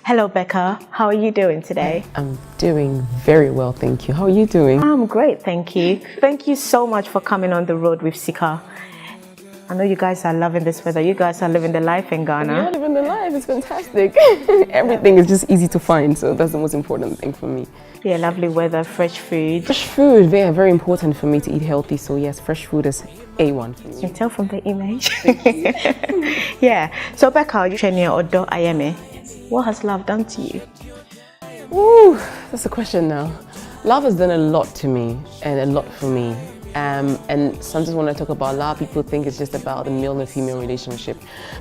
Hello, Becca. How are you doing today? I'm doing very well, thank you. How are you doing? I'm great, thank you. Thank you so much for coming on the road with Sika. I know you guys are loving this weather. You guys are living the life in Ghana. Yeah, living the life. It's fantastic. Everything is just easy to find, so that's the most important thing for me. Yeah, lovely weather, fresh food. Fresh food, very, very important for me to eat healthy. So yes, fresh food is A1 for me. You can tell from the image. Yeah. So Becca, you train your Odo Ayeme. What has love done to you? Ooh, that's a question now. Love has done a lot to me and a lot for me. And sometimes when I talk about love, people think it's just about the male and female relationship.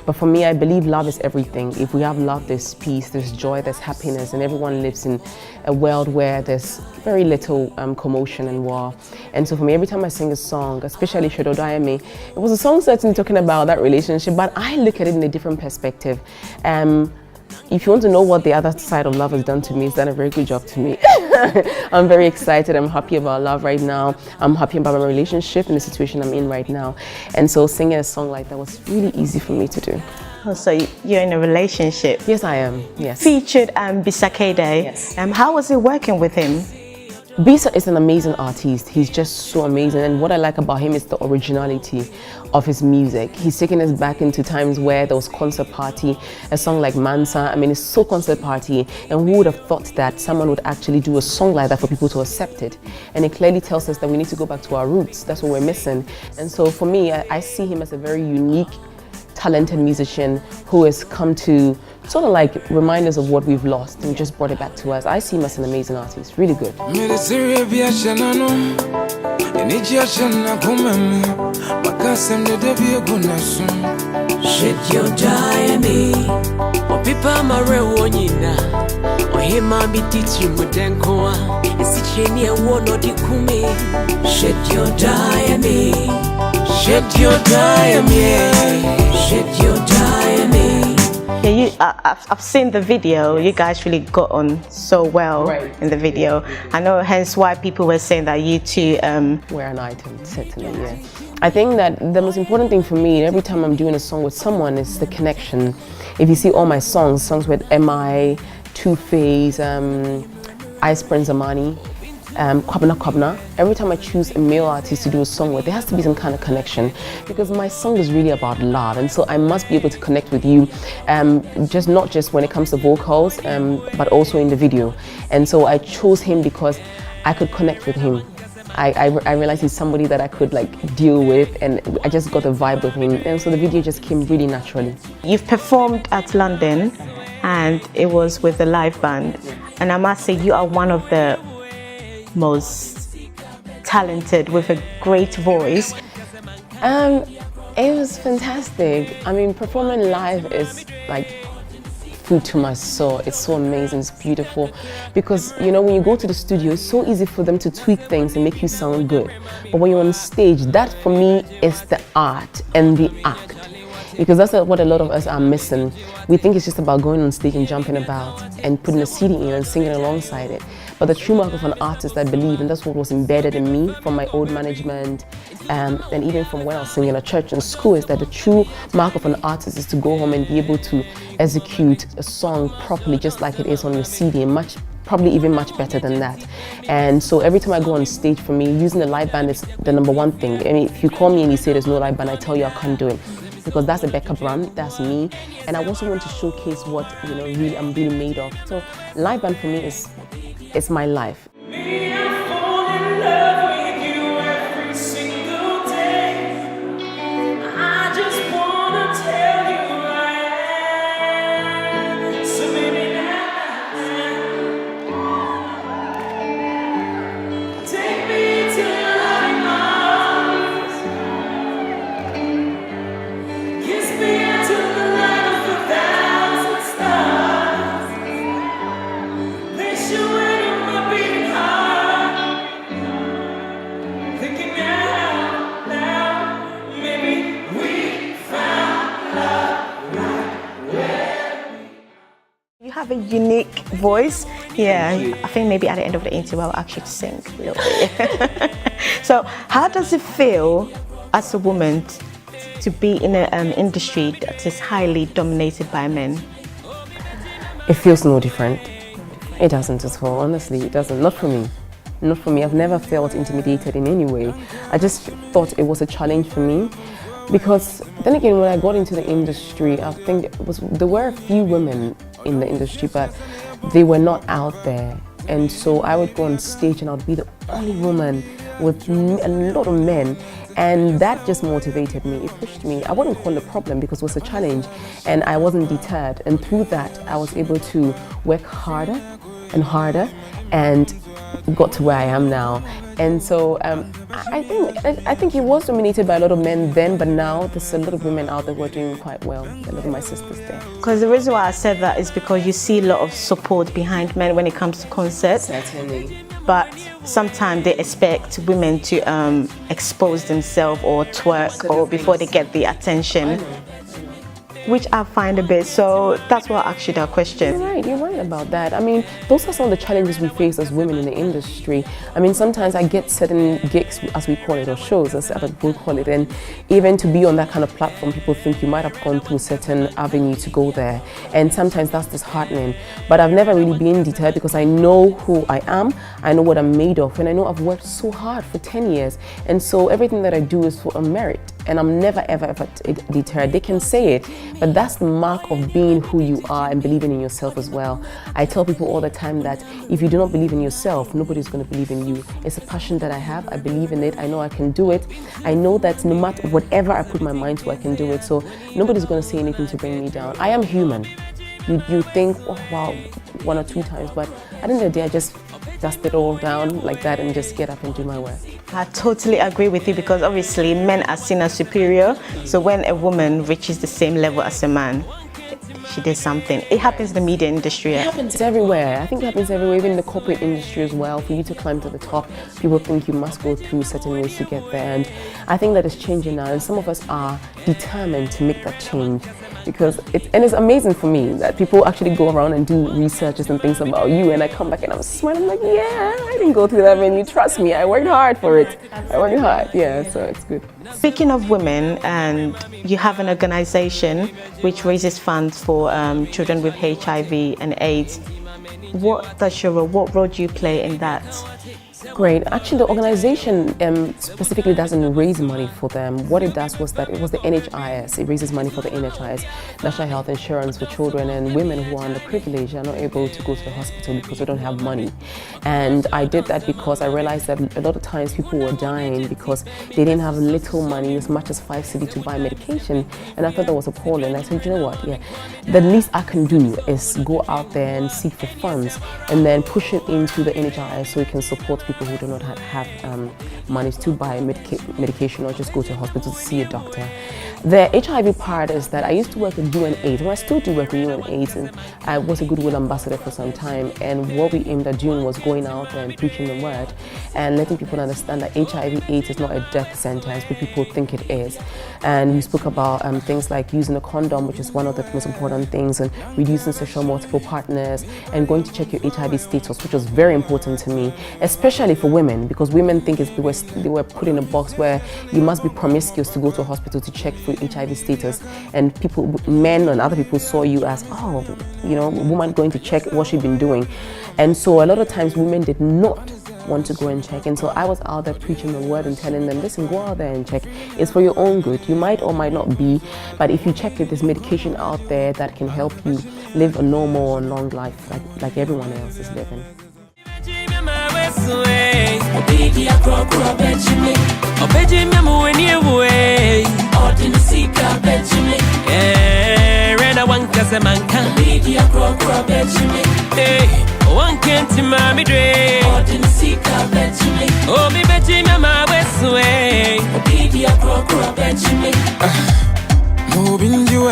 But for me, I believe love is everything. If we have love, there's peace, there's joy, there's happiness, and everyone lives in a world where there's very little commotion and war. And so for me, every time I sing a song, especially Shodo Daime, it was a song certainly talking about that relationship, but I look at it in a different perspective. If you want to know what the other side of love has done to me, it's done a very good job to me. I'm very excited. I'm happy about love right now. I'm happy about my relationship and the situation I'm in right now. And so singing a song like that was really easy for me to do. Oh, so you're in a relationship? Yes, I am. Yes. Featured Bisa Kdei. Yes. How was it working with him? Bisa is an amazing artist. He's just so amazing, and what I like about him is the originality of his music. He's taken us back into times where there was concert party, a song like Mansa. I mean, it's so concert party, and who would have thought that someone would actually do a song like that for people to accept it? And it clearly tells us that we need to go back to our roots. That's what we're missing. And so for me, I see him as a very unique, talented musician who has come to sort of like remind us of what we've lost and just brought it back to us. I see him as an amazing artist, really good. Yeah, I've seen the video. You guys really got on so well in the video. I know, hence why people were saying that you two were an item, certainly, yeah. I think that the most important thing for me, every time I'm doing a song with someone, is the connection. If you see all my songs with M.I., Two-Face, Ice Prince Amani, Kwabna, every time I choose a male artist to do a song with, there has to be some kind of connection, because my song is really about love, and so I must be able to connect with you, not just when it comes to vocals, but also in the video. And so I chose him because I could connect with him. I realized he's somebody that I could like deal with, and I just got a vibe with him, and so the video just came really naturally. You've performed at London, and it was with the live band, and I must say you are one of the most talented with a great voice. It was fantastic. I mean, performing live is like food to my soul. It's so amazing, it's beautiful, because you know, when you go to the studio, it's so easy for them to tweak things and make you sound good, but when you're on stage, that for me is the art and the act. Because that's what a lot of us are missing. We think it's just about going on stage and jumping about and putting a CD in and singing alongside it. But the true mark of an artist, I believe, and that's what was embedded in me from my old management, and even from when I was singing at church and school, is that the true mark of an artist is to go home and be able to execute a song properly, just like it is on your CD, and probably even much better than that. And so every time I go on stage, for me, using the live band is the #1 thing. I mean, if you call me and you say there's no live band, I tell you I can't do it, because that's a Becca brand, that's me, and I also want to showcase what really I'm really made of. So live band for me is my life. Have a unique voice. Yeah, I think maybe at the end of the interview I'll actually sing a little bit. So how does it feel as a woman to be in an industry that is highly dominated by men? It feels no different. It doesn't at all, honestly, it doesn't. Not for me. Not for me. I've never felt intimidated in any way. I just thought it was a challenge for me. Because then again, when I got into the industry, I think there were a few women in the industry, but they were not out there. And so I would go on stage and I would be the only woman with a lot of men. And that just motivated me, it pushed me. I wouldn't call it a problem because it was a challenge and I wasn't deterred. And through that, I was able to work harder and harder and got to where I am now. And so I think it was dominated by a lot of men then, but now there's a lot of women out there who are doing quite well. A lot of my sisters there. Because the reason why I said that is because you see a lot of support behind men when it comes to concerts. Certainly. But sometimes they expect women to expose themselves or twerk or before they get the attention, which I find a bit, so that's why I asked you that question. You're right about that. I mean, those are some of the challenges we face as women in the industry. I mean, sometimes I get certain gigs, as we call it, or shows, as other people call it, and even to be on that kind of platform, people think you might have gone through a certain avenue to go there, and sometimes that's disheartening. But I've never really been deterred because I know who I am, I know what I'm made of, and I know I've worked so hard for 10 years, and so everything that I do is for a merit. And I'm never ever deterred. They can say it, but that's the mark of being who you are and believing in yourself as well. I tell people all the time that if you do not believe in yourself, nobody's going to believe in you. It's a passion that I have. I believe in it. I know I can do it. I know that no matter whatever I put my mind to, I can do it. So nobody's going to say anything to bring me down. I am human. You think, oh wow, 1 or 2 times, but at the end of the day, I just dust it all down like that and just get up and do my work. I totally agree with you because obviously men are seen as superior. So when a woman reaches the same level as a man, she did something. It happens in the media industry. It happens everywhere. I think it happens everywhere, even in the corporate industry as well. For you to climb to the top, people think you must go through certain ways to get there. And I think that is changing now. And some of us are determined to make that change. Because it's amazing for me that people actually go around and do researches and things about you, and I come back and I'm smiling, I'm like, yeah, I didn't go through that menu, trust me, I worked hard for it. I worked hard, yeah, so it's good. Speaking of women, and you have an organization which raises funds for children with HIV and AIDS. What role do you play in that? Great. Actually, the organization specifically doesn't raise money for them. What it does was that it was the NHIS. It raises money for the NHIS, National Health Insurance for children and women who are underprivileged are not able to go to the hospital because they don't have money. And I did that because I realized that a lot of times people were dying because they didn't have little money, as much as 5 cedi to buy medication. And I thought that was appalling. I said, you know what? Yeah, the least I can do is go out there and seek for funds and then push it into the NHIS so it can support people who do not have money to buy medication or just go to a hospital to see a doctor. The HIV part is that I used to work with UNAIDS, and I still do work with UNAIDS, and I was a goodwill ambassador for some time, and what we aimed at doing was going out there and preaching the word and letting people understand that HIV/AIDS is not a death sentence, but people think it is. And we spoke about things like using a condom, which is one of the most important things, and reducing sexual multiple partners, and going to check your HIV status, which was very important to me, especially for women, because women think they were put in a box where you must be promiscuous to go to a hospital to check for HIV status, and men and other people saw you as, oh, you know, a woman going to check what she'd been doing. And so a lot of times women did not want to go and check, and so I was out there preaching the word and telling them, listen, go out there and check. It's for your own good. You might or might not be, but if you check it, there's medication out there that can help you live a normal and long life like everyone else is living. One can't mommy dre. Oh, me betty my west way. Moving you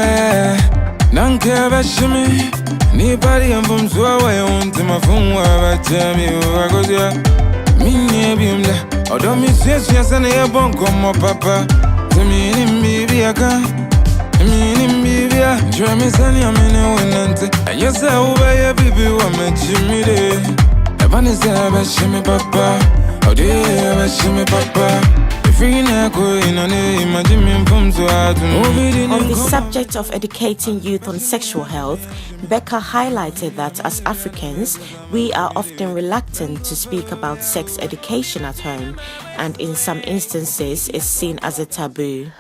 Nanka Bashimi. Nobody am from Swaway on to my phone where I tell me who I go there. Me bimla. Oh, don't miss yes, and a bone come papa. To me, maybe I can. Try me sunny, I'm in a winter. And yes, I will buy a baby woman, Jimmy Day. The man is there, but Shimmy Papa. Oh, dear, but Shimmy Papa. If On the subject of educating youth on sexual health, Becca highlighted that as Africans, we are often reluctant to speak about sex education at home, and in some instances is seen as a taboo.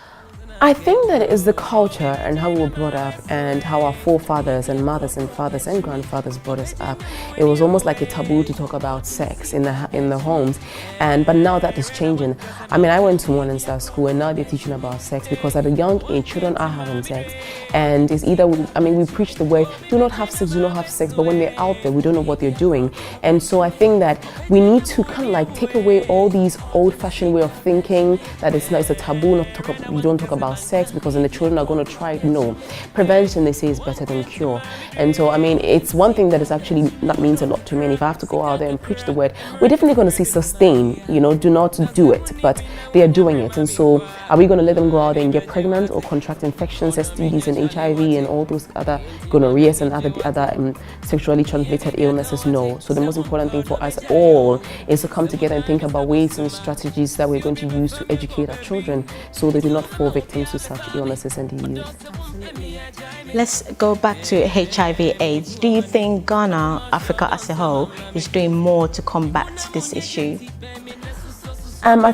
I think that it is the culture and how we were brought up and how our forefathers and mothers and fathers and grandfathers brought us up. It was almost like a taboo to talk about sex in the homes, but now that is changing. I mean, I went to Morning Star School and now they're teaching about sex, because at a young age children are having sex, and it's either we preach the word do not have sex, but when they're out there we don't know what they're doing. And so I think that we need to kind of like take away all these old-fashioned way of thinking that it's a taboo not to talk about, you don't talk about sex because then the children are going to try it. No, prevention, they say, is better than cure. And so I mean, it's one thing that is actually that means a lot to me, and if I have to go out there and preach the word, we're definitely going to see sustain, do not do it, but they are doing it. And so are we going to let them go out there and get pregnant or contract infections, STDs and HIV and all those other gonorrheas and other sexually transmitted illnesses? No. So the most important thing for us all is to come together and think about ways and strategies that we're going to use to educate our children so they do not fall victim to such illnesses and disease. Let's go back to HIV/AIDS. Do you think Ghana, Africa as a whole, is doing more to combat this issue? I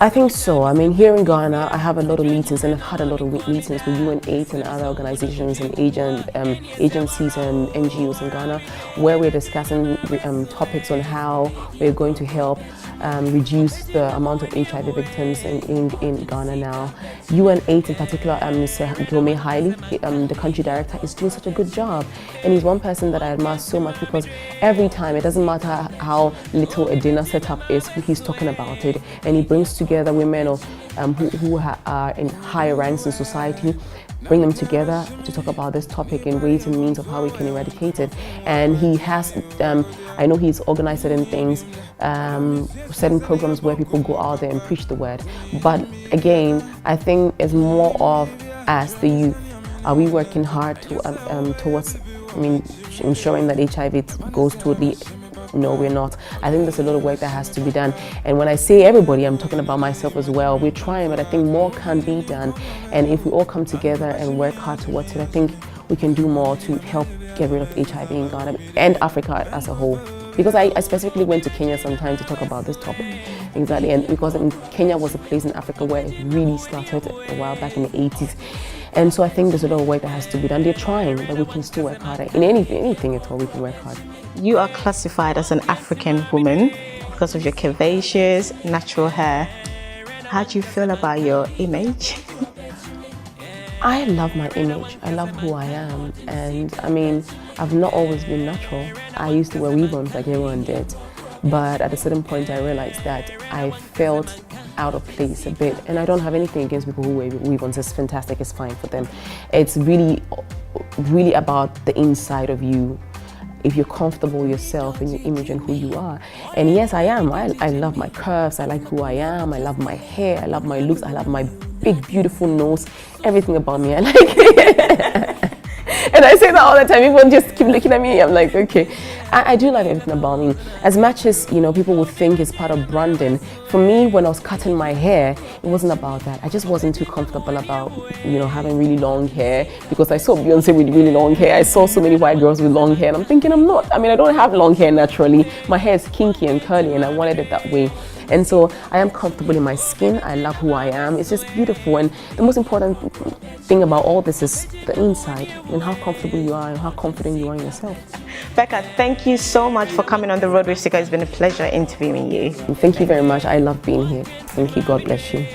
think so. I mean, here in Ghana, I have a lot of meetings, and I've had a lot of meetings with UN8 and other organizations and agencies and NGOs in Ghana, where we're discussing topics on how we're going to help reduce the amount of HIV victims in Ghana now. UN8 in particular, Mr. Gome Haile, the country director, is doing such a good job. And he's one person that I admire so much, because every time, it doesn't matter how little a dinner setup is, he's talking about it. And he brings together women who are in higher ranks in society, bring them together to talk about this topic and ways and means of how we can eradicate it. And he has, I know he's organized certain things, certain programs where people go out there and preach the word. But again, I think it's more of us, the youth. Are we working hard towards ensuring that HIV goes totally? No, we're not. I think there's a lot of work that has to be done. And when I say everybody, I'm talking about myself as well. We're trying, but I think more can be done. And if we all come together and work hard towards it, I think we can do more to help get rid of HIV in Ghana and Africa as a whole. Because I specifically went to Kenya sometime to talk about this topic. Exactly. And because Kenya was a place in Africa where it really started a while back in the 80s. And so I think there's a lot of work that has to be done. They're trying, but we can still work harder. In anything at all, we can work hard. You are classified as an African woman because of your curvaceous, natural hair. How do you feel about your image? I love my image. I love who I am. And I mean, I've not always been natural. I used to wear weave-ons like everyone did. But at a certain point, I realized that I felt out of place a bit. And I don't have anything against people who wear weave-ons. It's fantastic. It's fine for them. It's really, really about the inside of you. If you're comfortable with yourself and your image and who you are. And yes, I am. I love my curves. I like who I am. I love my hair. I love my looks. I love my big, beautiful nose. Everything about me, I like it. And I say that all the time. People just keep looking at me. I'm like, okay. I do like everything about me. As much as, people would think it's part of branding, for me, when I was cutting my hair, it wasn't about that. I just wasn't too comfortable about, having really long hair, because I saw Beyonce with really long hair. I saw so many white girls with long hair, and I'm thinking I'm not. I mean, I don't have long hair naturally. My hair is kinky and curly, and I wanted it that way. And so I am comfortable in my skin. I love who I am. It's just beautiful. And the most important thing about all this is the inside and how comfortable you are and how confident you are in yourself. Becca, thank you so much for coming on the road with Sika. It's been a pleasure interviewing you. Thank you very much. I love being here. Thank you. God bless you.